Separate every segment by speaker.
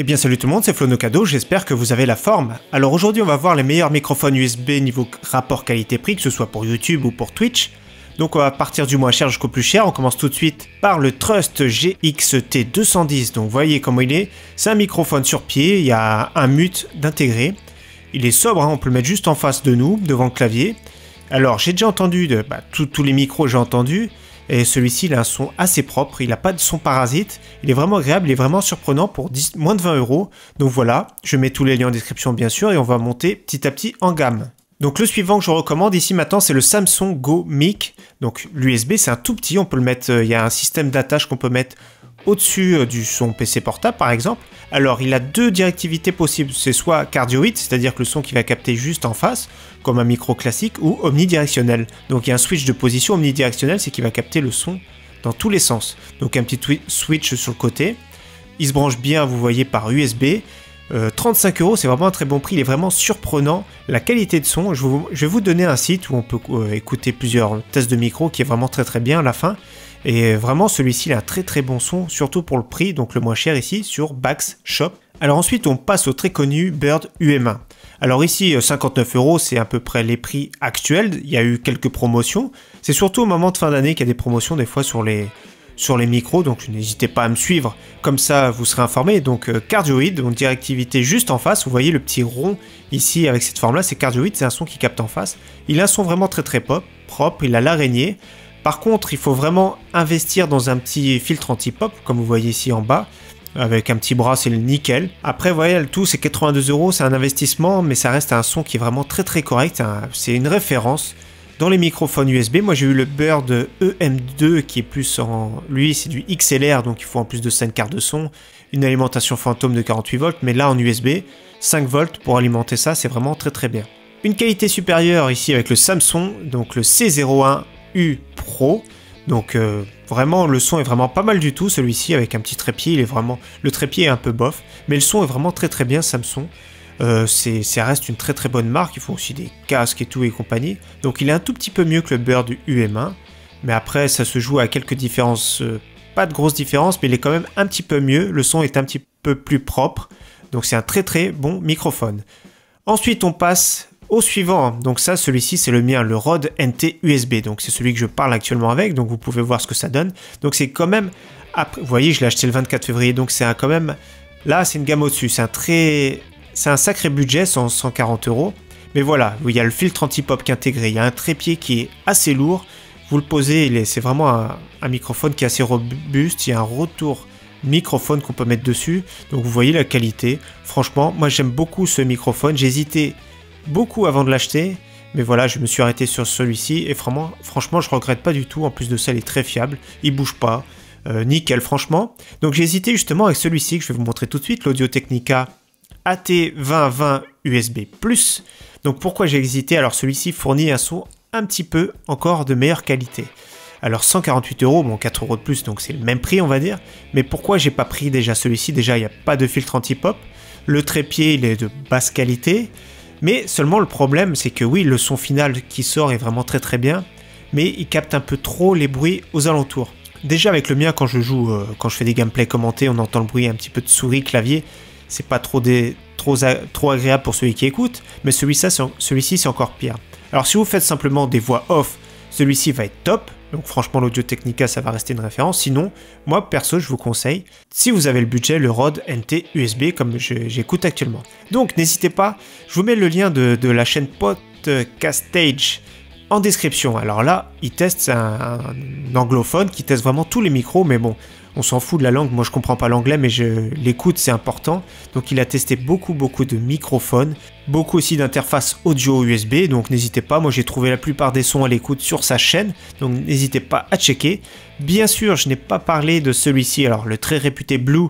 Speaker 1: Eh bien salut tout le monde, c'est Flo Nocado, j'espère que vous avez la forme. Alors aujourd'hui on va voir les meilleurs microphones USB niveau rapport qualité-prix, que ce soit pour YouTube ou pour Twitch. Donc on va partir du moins cher jusqu'au plus cher, on commence tout de suite par le Trust GX-T210, donc voyez comment il est. C'est un microphone sur pied, il y a un mute d'intégrer. Il est sobre, hein, on peut le mettre juste en face de nous, devant le clavier. Alors j'ai déjà entendu, tous les micros j'ai entendu. Et celui-ci, il a un son assez propre, il n'a pas de son parasite, il est vraiment agréable, il est vraiment surprenant pour moins de 20 €. Donc voilà, je mets tous les liens en description bien sûr et on va monter petit à petit en gamme. Donc le suivant que je recommande ici maintenant, c'est le Samsung Go Mic. Donc l'USB, c'est un tout petit, on peut le mettre, il y a un système d'attache qu'on peut mettre au-dessus du son PC portable par exemple. Alors il a deux directivités possibles, c'est soit cardioïde, c'est-à-dire que le son qui va capter juste en face, comme un micro classique, ou omnidirectionnel. Donc il y a un switch de position omnidirectionnel, c'est qu'il va capter le son dans tous les sens. Donc un petit switch sur le côté, il se branche bien, vous voyez, par USB. 35 €, c'est vraiment un très bon prix, il est vraiment surprenant. La qualité de son, je vais vous donner un site où on peut écouter plusieurs tests de micro qui est vraiment très bien à la fin. Et vraiment celui-ci il a un très bon son, surtout pour le prix, donc le moins cher ici sur Bax Shop. Alors ensuite on passe au très connu Bird UM1. Alors ici 59 €, c'est à peu près les prix actuels, il y a eu quelques promotions. C'est surtout au moment de fin d'année qu'il y a des promotions des fois sur les micros, donc n'hésitez pas à me suivre, comme ça vous serez informé. Donc cardioïde, donc directivité juste en face, vous voyez le petit rond ici avec cette forme là, c'est cardioïde, c'est un son qui capte en face. Il a un son vraiment très propre, il a l'araignée. Par contre, il faut vraiment investir dans un petit filtre anti-pop, comme vous voyez ici en bas, avec un petit bras, c'est le nickel. Après, vous voyez, le tout, c'est 82 €, c'est un investissement, mais ça reste un son qui est vraiment très correct. C'est une référence dans les microphones USB. Moi, j'ai eu le Bird EM2, qui est plus en... Lui, c'est du XLR, donc il faut en plus de 5 quarts de son, une alimentation fantôme de 48 volts, mais là, en USB, 5 volts pour alimenter ça, c'est vraiment très bien. Une qualité supérieure ici avec le Samsung, donc le C01 U Pro, donc vraiment le son est vraiment pas mal du tout, celui-ci avec un petit trépied, il est vraiment, le trépied est un peu bof, mais le son est vraiment très bien Samsung. Ça reste une très bonne marque, ils font aussi des casques et tout et compagnie, donc il est un tout petit peu mieux que le Bird UM1, mais après ça se joue à quelques différences, pas de grosses différences, mais il est quand même un petit peu mieux, le son est un petit peu plus propre, donc c'est un très bon microphone. Ensuite on passe au suivant, donc ça, celui-ci, c'est le mien, le Rode NT USB, donc c'est celui que je parle actuellement avec, donc vous pouvez voir ce que ça donne. Donc c'est quand même, après, vous voyez, je l'ai acheté le 24 février, donc c'est quand même, là, c'est une gamme au-dessus, c'est un sacré budget, 140 €, mais voilà, il y a le filtre anti-pop qui est intégré, il y a un trépied qui est assez lourd, vous le posez, c'est vraiment un microphone qui est assez robuste, il y a un retour microphone qu'on peut mettre dessus, donc vous voyez la qualité. Franchement, moi j'aime beaucoup ce microphone, j'ai hésité beaucoup avant de l'acheter, mais voilà, je me suis arrêté sur celui-ci et franchement je regrette pas du tout. En plus de ça, il est très fiable, il bouge pas, nickel franchement. Donc j'ai hésité justement avec celui-ci que je vais vous montrer tout de suite, l'Audio Technica AT2020 USB+. Donc pourquoi j'ai hésité? Alors celui-ci fournit un son un petit peu encore de meilleure qualité. Alors 148 €, bon 4 € de plus, donc c'est le même prix on va dire. Mais pourquoi j'ai pas pris déjà celui-ci? Déjà il n'y a pas de filtre anti-pop, le trépied il est de basse qualité. Mais seulement le problème, c'est que oui, le son final qui sort est vraiment très bien, mais il capte un peu trop les bruits aux alentours. Déjà avec le mien, quand je joue, quand je fais des gameplays commentés, on entend le bruit un petit peu de souris, clavier, c'est pas trop agréable pour celui qui écoute, mais celui-ci c'est encore pire. Alors si vous faites simplement des voix off, celui-ci va être top, donc franchement l'Audio Technica ça va rester une référence. Sinon, moi perso je vous conseille, si vous avez le budget, le Rode NT USB comme j'écoute actuellement. Donc n'hésitez pas, je vous mets le lien de la chaîne Podcastage en description. Alors là, il teste un anglophone qui teste vraiment tous les micros, mais bon, on s'en fout de la langue, moi je comprends pas l'anglais, mais l'écoute c'est important. Donc il a testé beaucoup de microphones, beaucoup aussi d'interfaces audio USB, donc n'hésitez pas, moi j'ai trouvé la plupart des sons à l'écoute sur sa chaîne, donc n'hésitez pas à checker. Bien sûr, je n'ai pas parlé de celui-ci, alors le très réputé Blue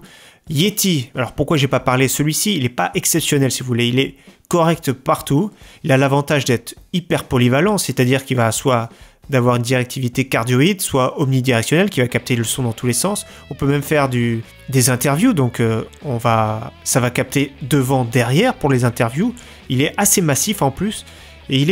Speaker 1: Yeti. Alors pourquoi j'ai pas parlé? Celui-ci, il n'est pas exceptionnel si vous voulez, il est correct partout, il a l'avantage d'être hyper polyvalent, c'est-à-dire qu'il va soit d'avoir une directivité cardioïde, soit omnidirectionnelle, qui va capter le son dans tous les sens. On peut même faire des interviews, donc ça va capter devant, derrière pour les interviews. Il est assez massif en plus. Et il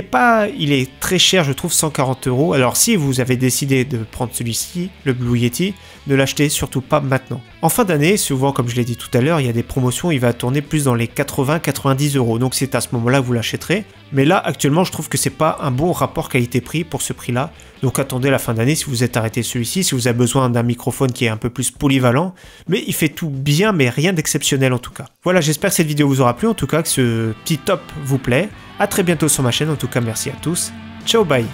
Speaker 1: est très cher, je trouve, 140 €. Alors si vous avez décidé de prendre celui-ci, le Blue Yeti, ne l'achetez surtout pas maintenant. En fin d'année, souvent comme je l'ai dit tout à l'heure, il y a des promotions, il va tourner plus dans les 80-90 €. Donc c'est à ce moment-là que vous l'achèterez. Mais là, actuellement, je trouve que c'est pas un bon rapport qualité-prix pour ce prix-là. Donc attendez la fin d'année si vous êtes arrêté celui-ci, si vous avez besoin d'un microphone qui est un peu plus polyvalent. Mais il fait tout bien, mais rien d'exceptionnel en tout cas. Voilà, j'espère que cette vidéo vous aura plu, en tout cas que ce petit top vous plaît. A très bientôt sur ma chaîne, en tout cas merci à tous. Ciao, bye.